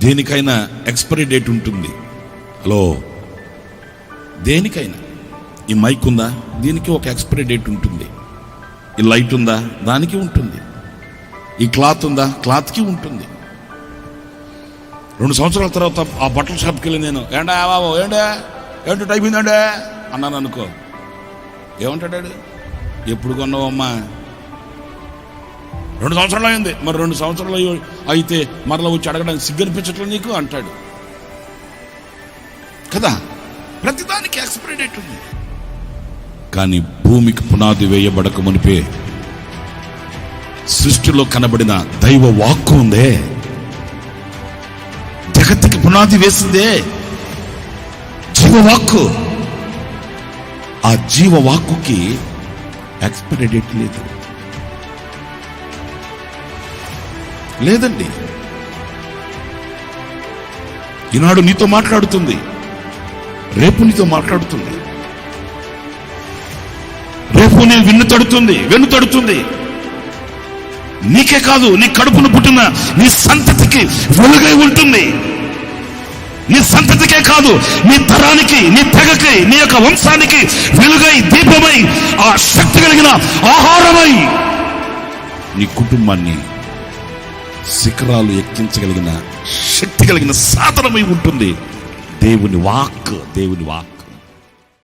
దేనికైనా expiry date ఉంటుంది. Hello, దేనికైనా. ఈ మైక్ ఉందా, దీనికి ఒక ఎక్స్పైరీ డేట్ ఉంటుంది. ఈ లైట్ ఉందా, దానికి ఉంటుంది. ఈ క్లాత్ ఉందా, క్లాత్కి ఉంటుంది. 2 సంవత్సరాల తర్వాత ఆ బట్టల షాప్కి వెళ్ళి నేను ఏంటా బాబు ఏంటో టైప్ అయిందండే అన్నాను అనుకో, ఏమంటాడు? ఎప్పుడు కొన్నావమ్మా? 2 సంవత్సరాలు అయింది. మరి 2 సంవత్సరాలు అయితే మరలా వచ్చి అడగడానికి సిగ్గనిపించట్లేదు నీకు అంటాడు కదా. ప్రతిదానికి ఎక్స్పైరీ డేట్ ఉంది. కానీ భూమికి పునాది వేయబడక మునిపే సృష్టిలో కనబడిన దైవ వాక్కు ఉందే, జగత్తుకి పునాది వేసిందే జీవవాక్కు. ఆ జీవవాక్కుకి ఎక్స్పైరీ డేట్ లేదండి. ఈనాడు నీతో మాట్లాడుతుంది, రేపు నీతో మాట్లాడుతుంది, రేపు నీ వెన్ను తడుతుంది. నీకే కాదు, నీ కడుపును పుట్టిన నీ సంతతికి వెలుగై ఉంటుంది. నీ సంతతికే కాదు, నీ తరానికి, నీ తెగకి, నీ యొక్క వంశానికి వెలుగై, దీపమై, ఆ శక్తి కలిగిన ఆహారమై నీ కుటుంబాన్ని శిఖరాలు ఎక్కించగలిగిన శక్తి కలిగిన సాధనమై ఉంటుంది దేవుని వాక్.